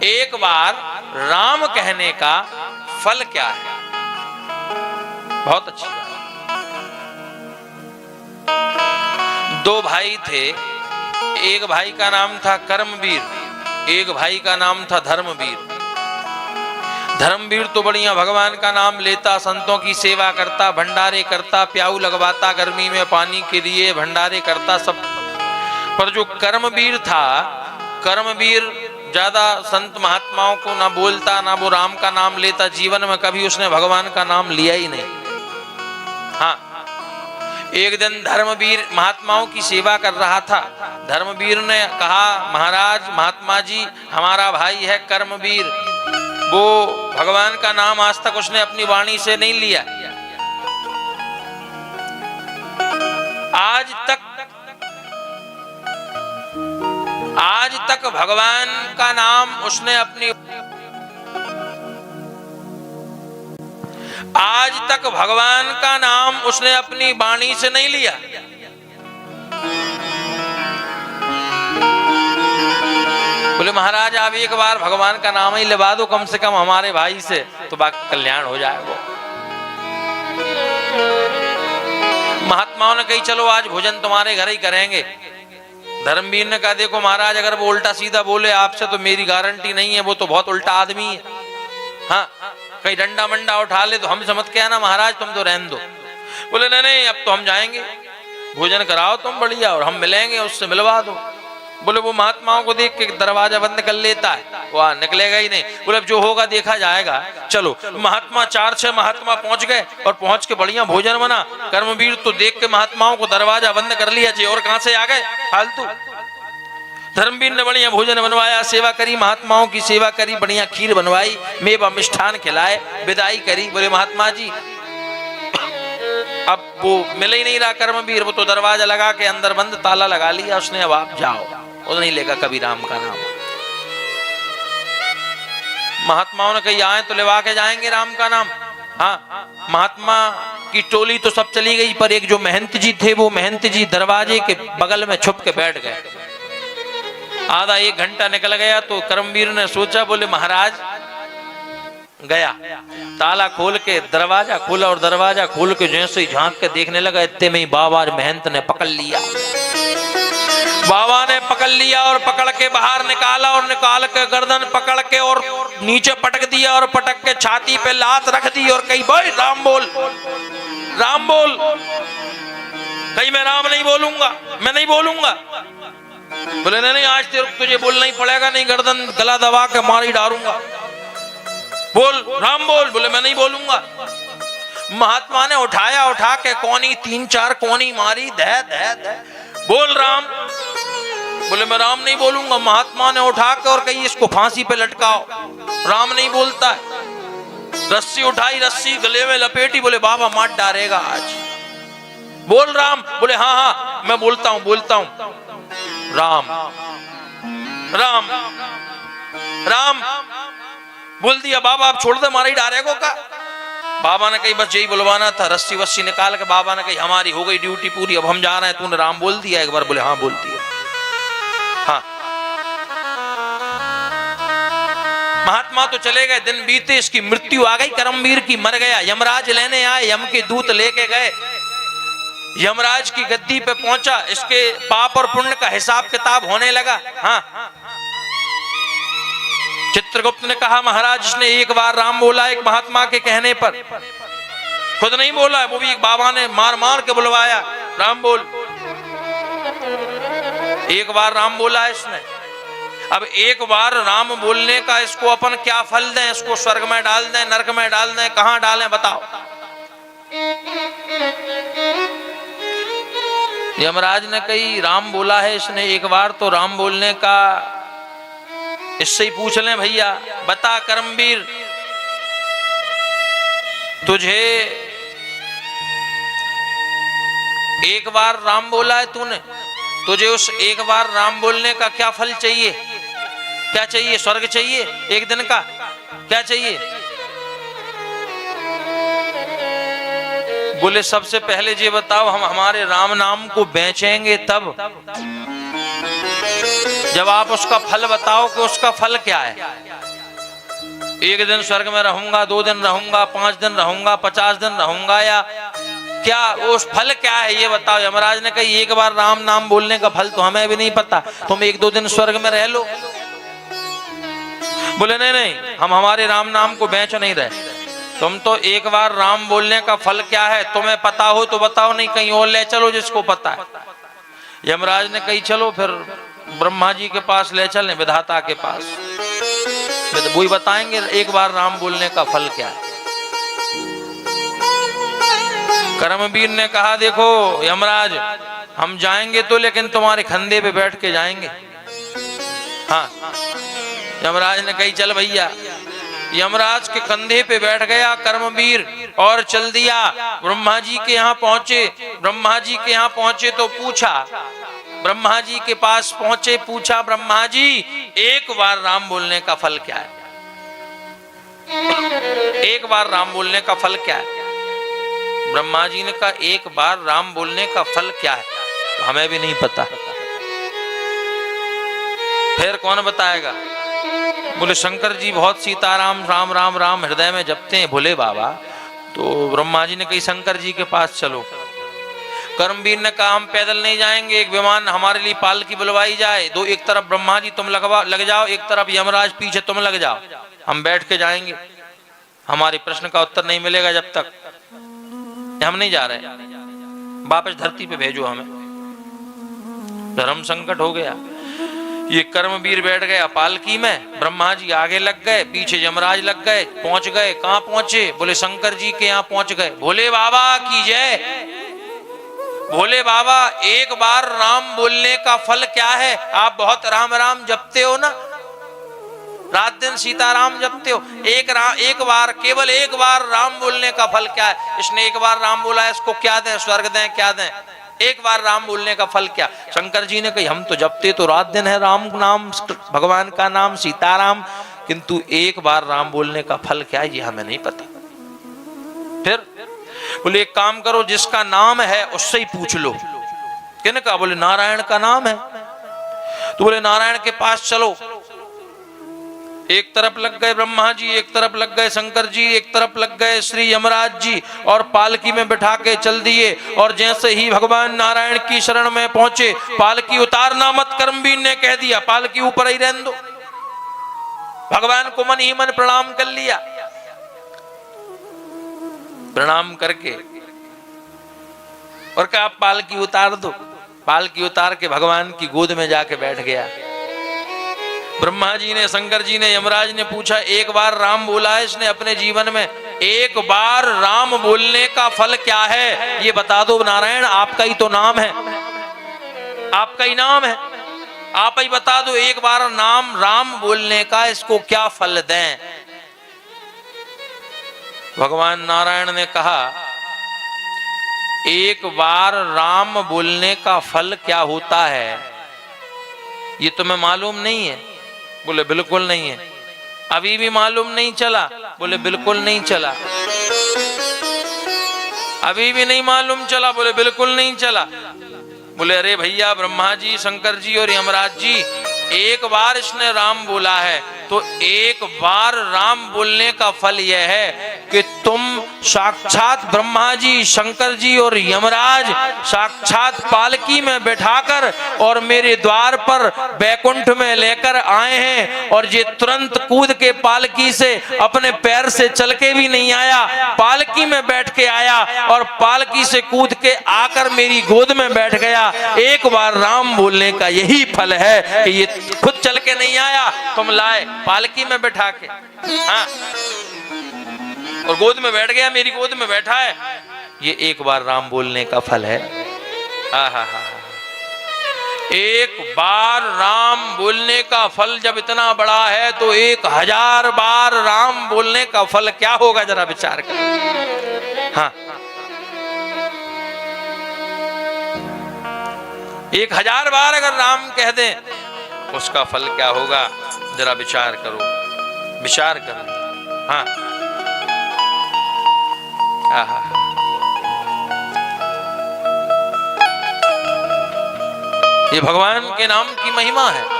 एक बार राम कहने का फल क्या है? बहुत अच्छी बात। दो भाई थे, एक भाई का नाम था कर्मवीर, एक भाई का नाम था धर्मवीर। धर्मवीर तो बढ़िया भगवान का नाम लेता, संतों की सेवा करता, भंडारे करता, प्याऊ लगवाता, गर्मी में पानी के लिए भंडारे करता सब। पर जो कर्मवीर था, कर्मवीर ज्यादा संत महात्माओं को ना बोलता, ना वो राम का नाम लेता, जीवन में कभी उसने भगवान का नाम लिया ही नहीं। हाँ, एक दिन धर्मवीर महात्माओं की सेवा कर रहा था। धर्मवीर ने कहा, महाराज महात्मा जी, हमारा भाई है कर्मवीर, वो भगवान का नाम आज तक उसने अपनी वाणी से नहीं लिया, आज तक भगवान का नाम उसने अपनी वाणी से नहीं लिया। बोले महाराज आप एक बार भगवान का नाम ही लिवा दो कम से कम हमारे भाई से, तो बाकी कल्याण हो जाएगा। महात्माओं ने कही चलो आज भोजन तुम्हारे घर ही करेंगे। धर्मवीर ने कहा देखो महाराज, अगर वो उल्टा सीधा बोले आपसे तो मेरी गारंटी नहीं है, वो तो बहुत उल्टा आदमी है। हाँ, कहीं डंडा मंडा उठा ले तो हमसे मत कहना महाराज, तुम तो रहने दो। बोले नहीं, अब तो हम जाएंगे, भोजन कराओ तुम बढ़िया, और हम मिलेंगे, उससे मिलवा दो। बोले वो महात्माओं को देख के दरवाजा बंद कर लेता है, वह निकलेगा ही नहीं। बोले अब जो होगा देखा जाएगा। चलो महात्मा 4-6 महात्मा पहुंच गए, और पहुंच के बढ़िया भोजन बना। कर्मवीर तो देख के महात्माओं को दरवाजा बंद कर लिया जी, और कहां से आ गए फालतू। धर्मवीर ने बढ़िया भोजन बनवाया, सेवा करी, महात्माओं की सेवा करी, बढ़िया खीर बनवाई, मेवा मिष्ठान खिलाए, विदाई करी। बोले महात्मा जी अब वो मिल ही नहीं रहा कर्मवीर, वो तो दरवाजा लगा के अंदर बंद, ताला लगा लिया उसने, अब आप जाओ, वो नहीं लेगा कभी राम का नाम। महात्माओं ने कही आए तो लेवा के जाएंगे राम का नाम। हाँ, महात्मा की टोली तो सब चली गई, पर एक जो महंत जी थे, वो महंत जी दरवाजे के बगल में छुप के बैठ गए। आधा 1 घंटा निकल गया तो कर्मवीर ने सोचा, बोले महाराज गया, ताला खोल के दरवाजा खोला, और दरवाजा खोल के जैसे ही झांक के देखने लगा, इतने में ही बाबा महंत ने पकड़ लिया। बाबा ने पकड़ लिया और पकड़ के बाहर निकाला, और निकाल के गर्दन पकड़ के और नीचे पटक दिया, और पटक के छाती पे लात रख दी, और कही भाई राम बोल, राम बोल। कही मैं राम नहीं बोलूंगा, मैं नहीं बोलूंगा। बोले नहीं, आज तुझे बोलना ही पड़ेगा, नहीं गर्दन गला दबा के मार ही डालूंगा, बोल राम बोल। बोले मैं नहीं बोलूंगा। महात्मा ने उठाया, उठा के कोनी 3-4 कोनी मारी, दे दे दे, बोल राम। बोले मैं राम नहीं बोलूंगा। महात्मा ने उठा के और कही इसको फांसी पे लटकाओ, राम नहीं बोलता है। रस्सी उठाई, रस्सी गले में लपेटी, बोले बाबा मार डालेगा आज, बोल राम। बोले हाँ हाँ मैं बोलता हूं राम राम राम। बोल दिया बाबा आप छोड़ दे, मारा ही डालेगो का। बाबा ने कही बस यही बुलवाना था। रस्सी वस्सी निकाल के बाबा ने कही हमारी हो गई ड्यूटी पूरी, अब हम जा रहे हैं, तूने राम बोल दिया एक बार। बोले हाँ बोल दिया। हाँ, महात्मा तो चले गए, दिन बीते, इसकी मृत्यु आ गई, कर्मवीर की मर गया। यमराज लेने आए, यम के दूत लेके गए, यमराज की गद्दी पे पहुंचा, इसके पाप और पुण्य का हिसाब किताब होने लगा। हाँ, चित्रगुप्त ने कहा महाराज इसने एक बार राम बोला, एक महात्मा के कहने पर, खुद नहीं बोला, वो भी एक बाबा ने मार मार के बुलवाया, राम बोल। एक बार राम बोला है इसने। अब एक बार राम बोलने का इसको अपन क्या फल दें? इसको स्वर्ग में डाल दें, नरक में डाल दें, कहां डालें बताओ? यमराज ने कही राम बोला है इसने एक बार, तो राम बोलने का इससे ही पूछ लें भैया। बता कर्मवीर, तुझे एक बार राम बोला है तूने, तुझे उस एक बार राम बोलने का क्या फल चाहिए? क्या चाहिए? स्वर्ग चाहिए एक दिन का? क्या चाहिए? बोले सबसे पहले ये बताओ, हम हमारे राम नाम को बेचेंगे तब? जब आप उसका फल बताओ कि उसका फल क्या है, 1 दिन स्वर्ग में रहूंगा, 2 दिन रहूंगा, 5 दिन रहूंगा, 50 दिन रहूंगा, या क्या उस फल क्या है ये बताओ। यमराज ने कही 1 बार राम नाम बोलने का फल तो हमें भी नहीं पता, तुम 1-2 दिन स्वर्ग में रह लो। बोले नहीं नहीं, हम हमारे राम नाम को बेच नहीं रहे, तुम तो 1 बार राम बोलने का फल क्या है तुम्हें पता हो तो बताओ, नहीं कहीं और ले चलो जिसको पता है। यमराज ने कही चलो फिर ब्रह्मा जी के पास ले चलें, विधाता के पास, वही बताएंगे 1 बार राम बोलने का फल क्या है। कर्मवीर ने कहा देखो यमराज, हम जाएंगे तो लेकिन तुम्हारे कंधे पे बैठ के जाएंगे। हाँ, यमराज ने कही चल भैया। यमराज के कंधे पे बैठ गया कर्मवीर और चल दिया। ब्रह्मा जी के यहाँ पहुंचे। ब्रह्मा जी के यहाँ पहुंचे तो पूछा, ब्रह्मा जी के पास पहुंचे, पूछा ब्रह्मा जी 1 बार राम बोलने का फल क्या है, 1 बार राम बोलने का फल क्या है। ब्रह्मा जी ने कहा 1 बार राम बोलने का फल क्या है, तो हमें भी नहीं पता। फिर कौन बताएगा। बोले शंकर जी बहुत सीताराम राम राम राम हृदय में जपते हैं भोले बाबा। तो ब्रह्मा जी ने कही शंकर जी के पास चलो। कर्मवीर ने कहा हम पैदल नहीं जाएंगे, एक विमान हमारे लिए पालकी बुलवाई जाए, एक तरफ ब्रह्मा जी तुम लग जाओ, एक तरफ यमराज पीछे तुम लग जाओ, हम बैठ के जाएंगे, हमारे प्रश्न का उत्तर नहीं मिलेगा जब तक, हम नहीं जा रहे, वापस धरती पे भेजो हमें। धर्म संकट हो गया। ये कर्मवीर बैठ गया पालकी में, ब्रह्मा जी आगे लग गए, पीछे यमराज लग गए। पहुंच गए, कहां पहुंचे। बोले शंकर जी के यहाँ पहुंच गए। भोले बाबा की जय। भोले बाबा 1 बार राम बोलने का फल क्या है। आप बहुत राम राम जपते हो ना, रात दिन सीताराम जपते हो, एक बार, केवल 1 बार राम बोलने का फल क्या है। इसने 1 बार राम बोला है, इसको क्या दें, स्वर्ग दें, क्या दें। 1 बार राम बोलने का फल क्या। शंकर जी ने कही हम तो जपते तो रात दिन है राम नाम, भगवान का नाम सीताराम, किंतु 1 बार राम बोलने का फल क्या है ये हमें नहीं पता। फिर बोले एक काम करो, जिसका नाम है उससे ही पूछ लो। किन का। बोले नारायण का नाम है। तो बोले नारायण के पास चलो। एक तरफ लग गए ब्रह्मा जी, एक तरफ लग गए शंकर जी, एक तरफ लग गए श्री यमराज जी, और पालकी में बिठा के चल दिए। और जैसे ही भगवान नारायण की शरण में पहुंचे, पालकी उतारना मत, कर्मवीर ने कह दिया, पालकी ऊपर ही रहने दो। भगवान को मन ही मन प्रणाम कर लिया। प्रणाम करके और कहा पालकी उतार दो। पालकी उतार के भगवान की गोद में जाके बैठ गया। ब्रह्मा जी ने, शंकर जी ने, यमराज ने पूछा 1 बार राम बोला है इसने अपने जीवन में, 1 बार राम बोलने का फल क्या है ये बता दो नारायण, आपका ही तो नाम है, आपका ही नाम है, आप ही बता दो 1 बार नाम राम बोलने का इसको क्या फल दें। भगवान नारायण ने कहा 1 बार राम बोलने का फल क्या होता है ये तुम्हें मालूम नहीं है। बोले बिल्कुल नहीं है। अभी भी मालूम नहीं चला। बोले बिल्कुल नहीं चला। अभी भी नहीं मालूम चला। बोले बिल्कुल नहीं चला। बोले अरे भैया ब्रह्मा जी, शंकर जी और यमराज जी, 1 बार इसने राम बोला है, तो 1 बार राम बोलने का फल यह है कि तुम साक्षात ब्रह्मा जी, शंकर जी और यमराज साक्षात पालकी में बैठाकर और मेरे द्वार पर बैकुंठ में लेकर आए हैं। और ये तुरंत कूद के पालकी से, अपने पैर से चल के भी नहीं आया, पालकी में बैठ के आया और पालकी से कूद के आकर मेरी गोद में बैठ गया। 1 बार राम बोलने का यही फल है कि ये खुद चल के नहीं आया, तुम लाए पालकी में बैठा के, हाँ, और गोद में बैठ गया, मेरी गोद में बैठा है। ये 1 बार राम बोलने का फल है। हा। 1 बार राम बोलने का फल जब इतना बड़ा है तो 1000 बार राम बोलने का फल क्या होगा, जरा विचार करो। हाँ, 1000 बार अगर राम कह दें उसका फल क्या होगा, जरा विचार करो, विचार करो। हाँ, ये भगवान के नाम की महिमा है।